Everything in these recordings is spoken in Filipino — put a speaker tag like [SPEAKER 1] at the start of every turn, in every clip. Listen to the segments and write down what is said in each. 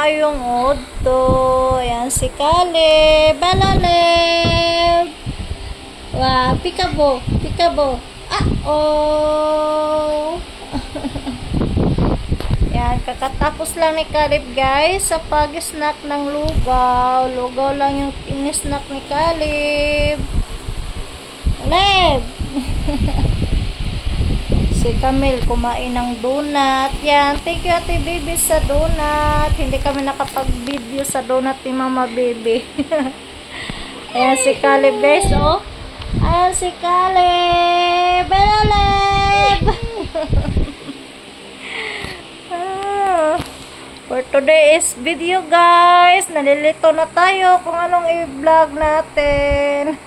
[SPEAKER 1] maayong udto. Ayan si Caleb. Balaleb. Wow, pikabo. Pikabo. Oh. Yan, kakatapos lang ni Caleb guys sa pag-snack ng lugaw. Lugaw lang yung in-snack ni Caleb. Caleb! Si Camille kumain ng donut. Yan, thank you Ate Baby sa donut. Hindi kami nakapag-video sa donut ni Mama Baby. Ayan si Caleb guys, oh. Ayan si Caleb. Caleb! For today's video guys, nalilito na tayo kung anong i-vlog natin.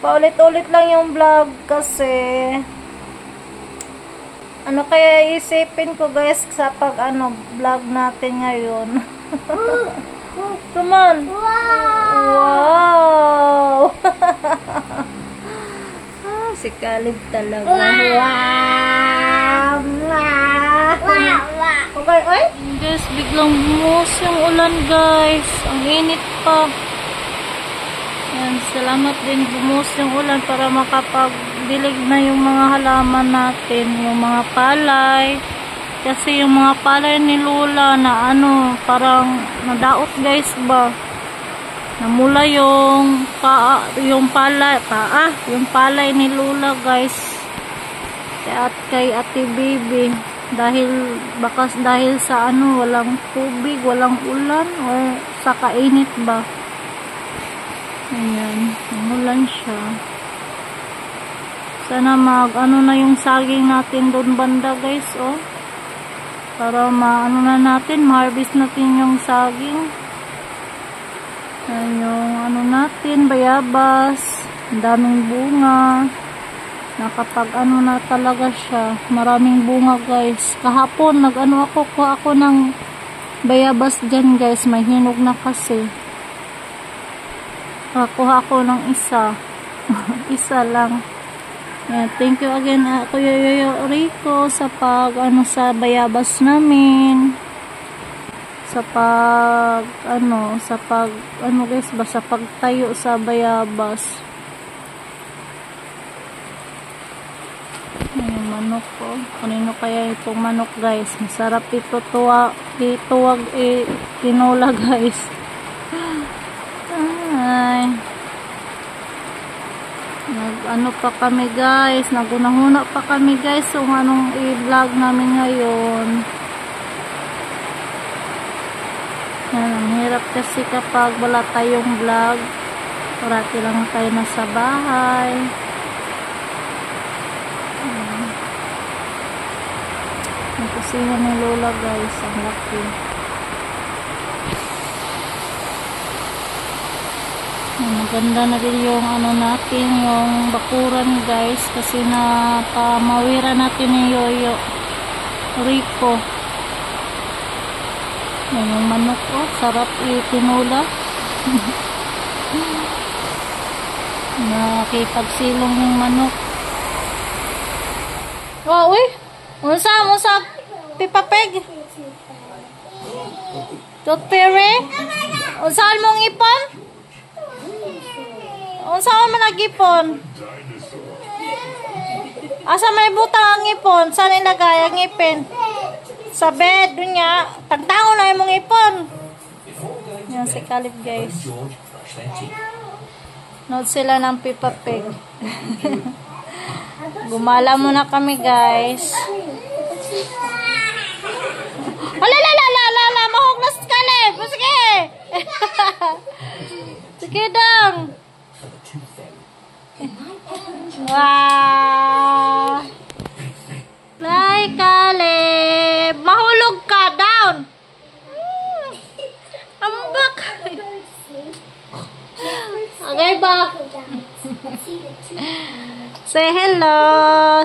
[SPEAKER 1] Paulit-ulit lang yung vlog kasi ano kaya isipin ko guys sa pag vlog natin ngayon. Come on. Wow. Si Caleb talaga. Wow. Okay, oy. Guys, biglang bumuhos yung ulan guys. Ang init pa. Yan, salamat din bumuhos yung ulan para makapagdilig na yung mga halaman natin, yung mga palay. Kasi yung mga palay ni Lola na parang nadaot guys ba. Namula yung palay ni Lola guys. Kay Ate Baby. Dahil sa walang tubig, walang ulan o sa kainit ba. Ayan, umulan siya. Sana na yung saging natin doon banda guys, oh. Para na natin, ma-harvest natin yung saging. Ayan yung natin, bayabas. Ang daming bunga. Nakapag na talaga siya. Maraming bunga guys. Kahapon, kuha ako ng bayabas dyan guys. May hinog na kasi. Kuha ako ng isa. Isa lang. Yeah, thank you again Kuya Yoyo Rico sa sa bayabas namin. Sa guys ba, sa pagtayo sa bayabas. Yung manok ko. Kanino kaya itong manok guys? Masarap ito tuwag tinola guys. Ay. Pa kami guys. Nagunahuna pa kami guys kung anong i-vlog namin ngayon. Yan, ang hirap kasi kapag wala tayong vlog. Parati lang tayo nasa bahay. Ang kusina ni Lola guys, ang laki. Maganda na din yung natin, yung bakuran guys, kasi napamawira natin ni Yoyo Rico. Yan yung manok, oh, sarap itinula. Nakipagsilong yung manok. Oh, uy! Unsa pipapeg? Toothpere? Unsaon mong ipon? Unsaon man nag-ipon? Asa may butang ang ipon? Saan ilagay ang ipin? Sa bed, dun nga. Tagtango na yung mong ipon. Yan si Caleb guys. Nood sila ng pipapeg. Gumala muna kami guys. Mahog na si Caleb. Sige. Sige dong. Wow. Bye Caleb. Mahulog ka down. Ambak. Okay ba? Say hello.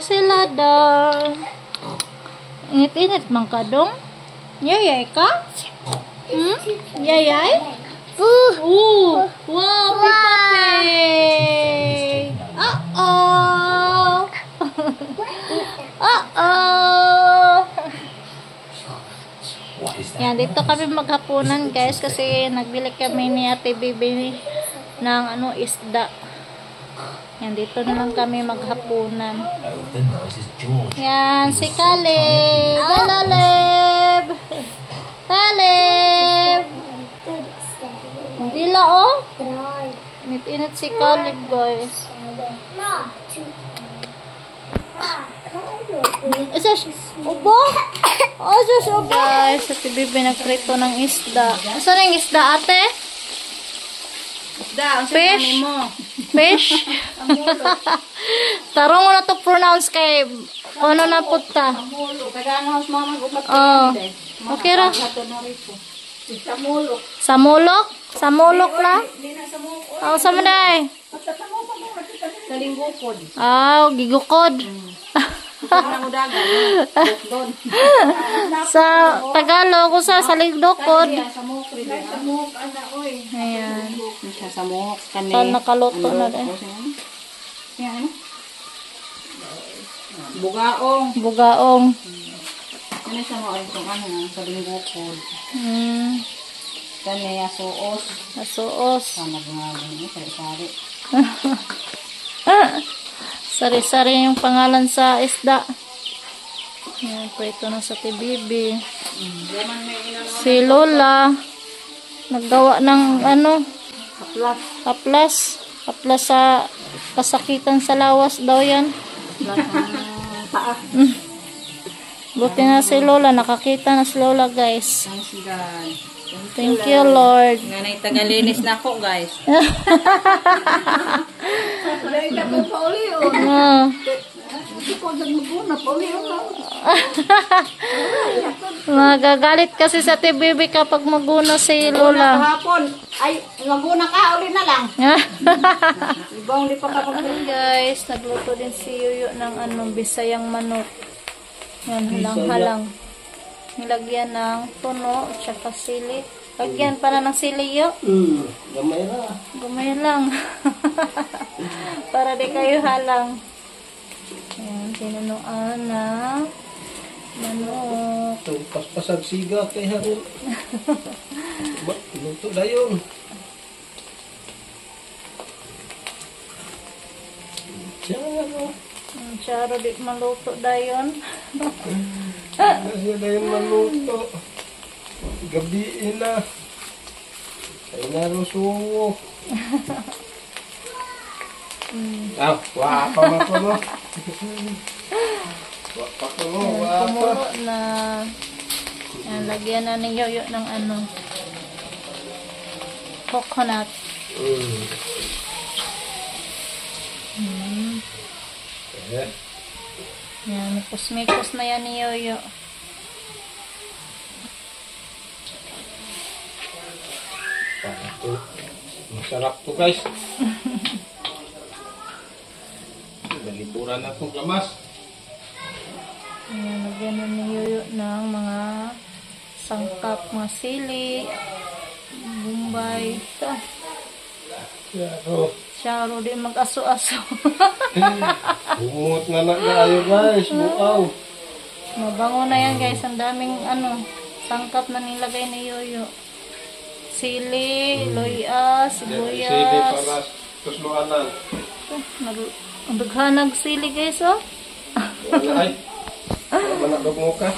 [SPEAKER 1] Sila dong. Init-init man ka dong. Yayay ka? Yayay? Wow, pipapig. Uh-oh. Uh-oh. Yan, dito kami maghapunan guys kasi nagbili kami ni Ate Bibi ng isda. Yan, dito na lang kami maghapunan. Yan, si Caleb. Caleb! Caleb! Dila oh. Init-init si Caleb guys. Ubo? Oh, Diyos, ubo. Guys, Ate Bibi nagprito ng isda. Saan yung isda, ate? Fish? Fish? Tarong mo na to pronounce kay ano na puta. Oh. Okay ra. Samulok? Samulok lang? Oh, sama day.
[SPEAKER 2] Salinggukod.
[SPEAKER 1] Ah, gigukod. Sa Tagalog, sa saligdokod. Ayan. Saan nakaluto na rin?
[SPEAKER 2] Bugaong.
[SPEAKER 1] Bugaong.
[SPEAKER 2] Ano siya mo ay kung salinggukod. Kanya suos.
[SPEAKER 1] Suos.
[SPEAKER 2] Sana bungaling sari-sari.
[SPEAKER 1] Sari-sari yung pangalan sa isda. Ayan, prito na sa Bibi. Si Lola naggawa ng haplas. Haplas sa kasakitan sa lawas daw yan. Buti na si Lola, nakakita na si Lola guys. Thank you Lord.
[SPEAKER 2] Nanay tagalinis na ako guys.
[SPEAKER 1] Magagalit kasi sa Ate Bibi kapag maguna si Lola.
[SPEAKER 2] Kahapon, ay maguna ka uli na lang. Ibang di pa kapag
[SPEAKER 1] guys, nagluto din si Yuyo ng Bisayang manok. Yan, halang-halang. Nilagyan ng tuno at saka sili. Lagyan pa na ng sili yo.
[SPEAKER 3] Gamay na.
[SPEAKER 1] Gamay lang. Para di kayo halang. Ayan, tinunuan na manok.
[SPEAKER 3] Ito, paspasag siga kay Harin. Luto na yun.
[SPEAKER 1] Charo di maluto dayon.
[SPEAKER 3] Kasi na yung maluto. Gabi na. Ay narusungo. Wapa ma ko no. Wapa ko no, wapa.
[SPEAKER 1] Pumulo na. Ayan, lagyan na ni Yoyo ng coconut. Yan, mikos-mikos na yan ni Yoyo.
[SPEAKER 3] Masarap to guys. Balikuran na itong gamas.
[SPEAKER 1] Ayan, lagyan na ni Yoyo ng mga sangkap, mga sili, bumbay. Ito. Charo di mag-aso-aso.
[SPEAKER 3] Bumut na tayo guys. Buaw.
[SPEAKER 1] Mabango na yan guys. Ang daming sangkap na nilagay ni Yoyo. Sili, loya, sibuyas.
[SPEAKER 3] Sili para tusluanan.
[SPEAKER 1] Ang daghanag sili guys oh.
[SPEAKER 3] Wala ay. Manadog mo ka.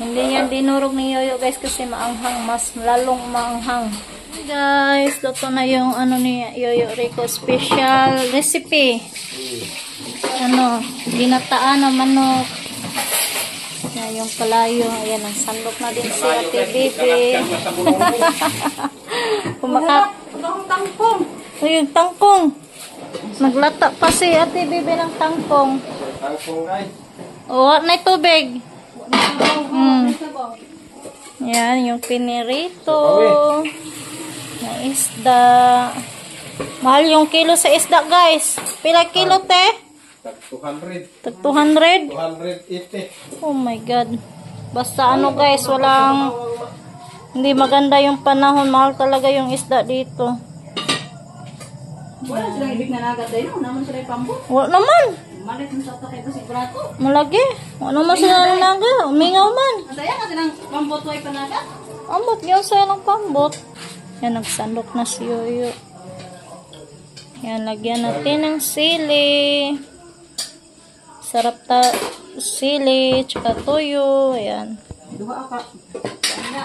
[SPEAKER 1] Hindi yan dinurog ni Yoyo guys kasi maanghang. Mas lalong maanghang. Guys, ito na yung ni Yoyo Rico special recipe. Ginataan na manok. Yan yung kalayo. Ayan, ang sandok na din si Ate Bibi.
[SPEAKER 2] tangkong.
[SPEAKER 1] Ayun, tangkong. Naglata pa si Ate Bibi ng tangkong.
[SPEAKER 3] Tangkong guys.
[SPEAKER 1] O, na tubig. Yan, yung pinirito. Na isda. Mahal yung kilo sa isda, guys. Pila kilo, te?
[SPEAKER 3] Tag 200.
[SPEAKER 1] Tag 200?
[SPEAKER 3] 280.
[SPEAKER 1] Oh my God. Basta guys, walang... Hindi maganda yung panahon. Mahal talaga yung isda dito.
[SPEAKER 2] Wala silang ibig na nagat tayo. Naman sila yung pambot.
[SPEAKER 1] Wala naman.
[SPEAKER 2] Malit mo sa takay pa si Brato.
[SPEAKER 1] Malagi. Wala naman sila naga. Umingaw man.
[SPEAKER 2] Masaya kasi ng pambot way pa nagat.
[SPEAKER 1] Ambot yun sa'yo ng pambot. Yan, nagsandok na si Yoyo. Yan, lagyan natin ng sili. Sarap sili, tsaka toyo. Ayan.
[SPEAKER 2] Duha ka. Ano?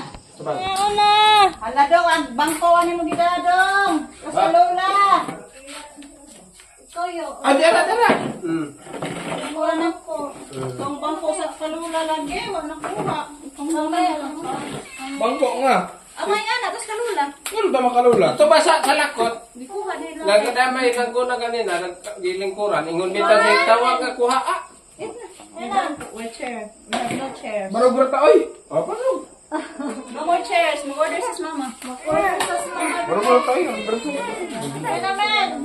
[SPEAKER 1] Ayan na.
[SPEAKER 2] Hala daw, ang bangko ani mo gidadong. Kasi lola. Toyo.
[SPEAKER 3] Dara.
[SPEAKER 2] Mura na ko. Ang bangko sa kalula lagi, wala kuha. Ang mamay lang.
[SPEAKER 3] Bangko nga.
[SPEAKER 2] Amay ana, tapos kalula.
[SPEAKER 3] Ano ba makalula? Ito ba sa lakot?
[SPEAKER 2] Di kuha nila.
[SPEAKER 3] Nagdamay lang ko na kanina, naggilingkuran. Ingon bita di tawag ka kuha.
[SPEAKER 2] Wheelchair. No chair.
[SPEAKER 3] Barog ta oy. Oh, barog.
[SPEAKER 2] No more chairs. Mag-order sis mama. Mag-order sis mama.
[SPEAKER 3] Barog ta oy.
[SPEAKER 1] Ay naman.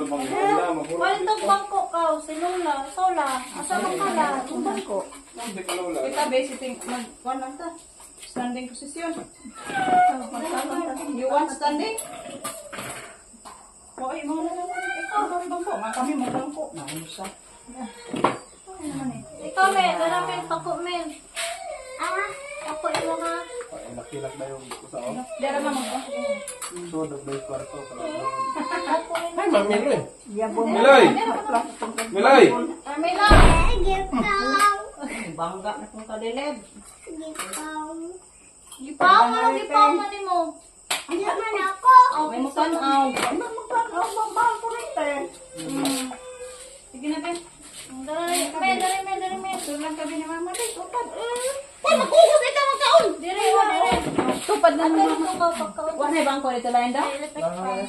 [SPEAKER 1] Wala itong bangko ka. Si Lola. Sola. Asa ka pala? Itong bangko.
[SPEAKER 2] Kita basic mag-one lang ta. Standing position. You want standing? Hoy, mga naman. Ikaw, bangko. Kami mo bangko. Nausa.
[SPEAKER 1] Ikaw, men. Dalamin. Pako, men. Ako imo nga.
[SPEAKER 3] Nakilak na yung kusaon.
[SPEAKER 2] Dara mama ko.
[SPEAKER 3] So, nagbay kwarto. Ay, Ma'am Miloy. Miloy! Miloy!
[SPEAKER 1] Amila.
[SPEAKER 2] Bangga na kong kalilib.
[SPEAKER 1] Gipaw mo. Gipaw mo ni mo.
[SPEAKER 2] May mo tanaw. Bambang ko rin. Sige na, Ben.
[SPEAKER 1] Dari, men.
[SPEAKER 2] Tulang kami ni mama rin. Tupad.
[SPEAKER 1] Makuhot ito mga kaon. Dire.
[SPEAKER 2] Tupad na
[SPEAKER 1] Ano
[SPEAKER 2] naman.
[SPEAKER 1] ito ka pagkaon?
[SPEAKER 2] Wala na bangko dito lain daw?
[SPEAKER 1] Ay,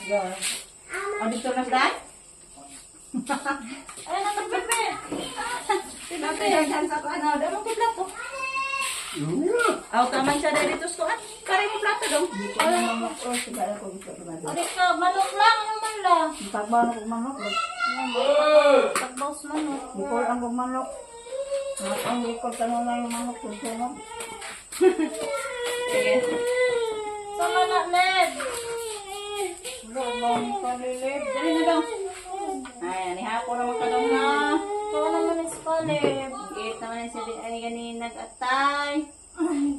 [SPEAKER 2] O dito na daan?
[SPEAKER 1] nakapipi.
[SPEAKER 2] Pinapinaghan sa ano. Dito mo plato. Aw, taman siya dito sa kuan. Kare mo plato daw.
[SPEAKER 1] Wala na. Ari ka, manok lang. Ano man lang.
[SPEAKER 2] Tagbaw na kong manok.
[SPEAKER 1] Tagbaws manok.
[SPEAKER 2] Bukol ang kong manok. Ang bukol tanong na yung manok. Tuntunan. Sige.
[SPEAKER 1] Sama na, Ned.
[SPEAKER 2] Bambang kalilib. Dali na daw. Ay, nihapo naman ka daw na.
[SPEAKER 1] Ikaw naman is palib.
[SPEAKER 2] Gate naman yung sabi ay ganin nag-atay.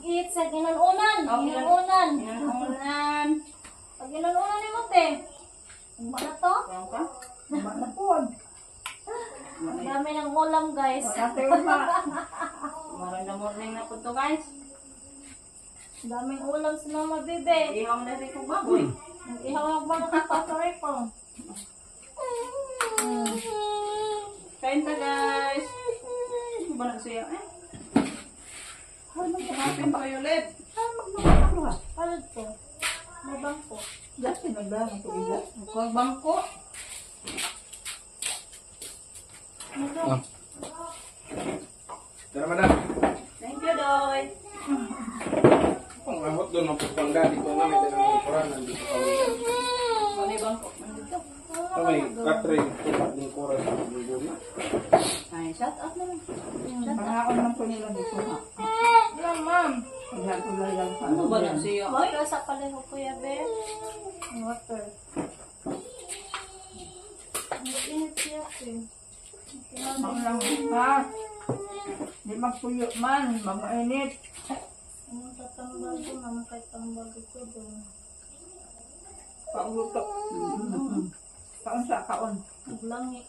[SPEAKER 1] Eat sa ginalunan. Ginalunan.
[SPEAKER 2] Inanunan.
[SPEAKER 1] Pag ginalunan ni mo, te. Ano na to?
[SPEAKER 2] Kaya ka? Manapod.
[SPEAKER 1] Ang dami ng ulam, guys.
[SPEAKER 2] Ate Uma. Maranda morning na po to guys.
[SPEAKER 1] Ang daming ulam si Mama Bibe.
[SPEAKER 2] Ihang na rin kong baboy.
[SPEAKER 1] Ihawag ba ng kapatory ko?
[SPEAKER 2] Kain ta guys. Ano ba na siya eh? Hapin pa yung led.
[SPEAKER 1] Palad ko. May bangko.
[SPEAKER 2] Dati nagdaan ako ila. Kung bangko.
[SPEAKER 3] Tara, madam.
[SPEAKER 2] Thank you, Doy.
[SPEAKER 3] Kung ahot doon, mapagpangga dito na, may dalang lingkuran, nandito ka ulit.
[SPEAKER 2] Ano yung bangko? Nandito.
[SPEAKER 3] Ito may katray, lingkuran sa lingkuran na.
[SPEAKER 2] Ay, shut up naman. Pangakon lang po nila dito ha.
[SPEAKER 1] Lang, ma'am.
[SPEAKER 2] Pagkat ko lang pa. Ano ba na siya?
[SPEAKER 1] Water sa paliho, Kuya Be. Water. Ang init siya, eh.
[SPEAKER 2] Lang ha. Di magpuyo man. Mag-init.
[SPEAKER 1] Ang tatambal ko, naman kay tambal ko doon.
[SPEAKER 2] Pauluto. Kaon sa kaon.
[SPEAKER 1] Naglangi.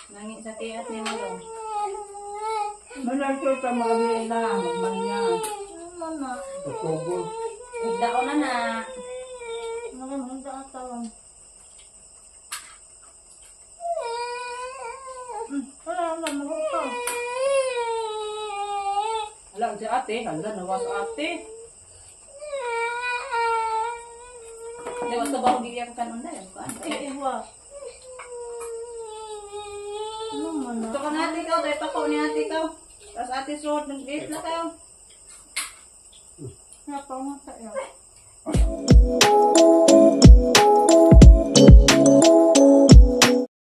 [SPEAKER 2] Nangi sa tiyat ni Malong. Malaki ka mga na. Magmanya.
[SPEAKER 1] Ano na?
[SPEAKER 3] Tutugol.
[SPEAKER 2] Igdao na na.
[SPEAKER 1] Maraming atawang. Wala, mabuka.
[SPEAKER 2] Alam si ate. Handa nawas ate. Dewas ka ba kung bigyan ka nun na yan?
[SPEAKER 1] Iwa. Ano man na?
[SPEAKER 2] Ito ka na ate ikaw. Dahil pa ko ni ate ikaw. Tapos ate Sword. Nag-date na kayo.
[SPEAKER 1] Napamata yun.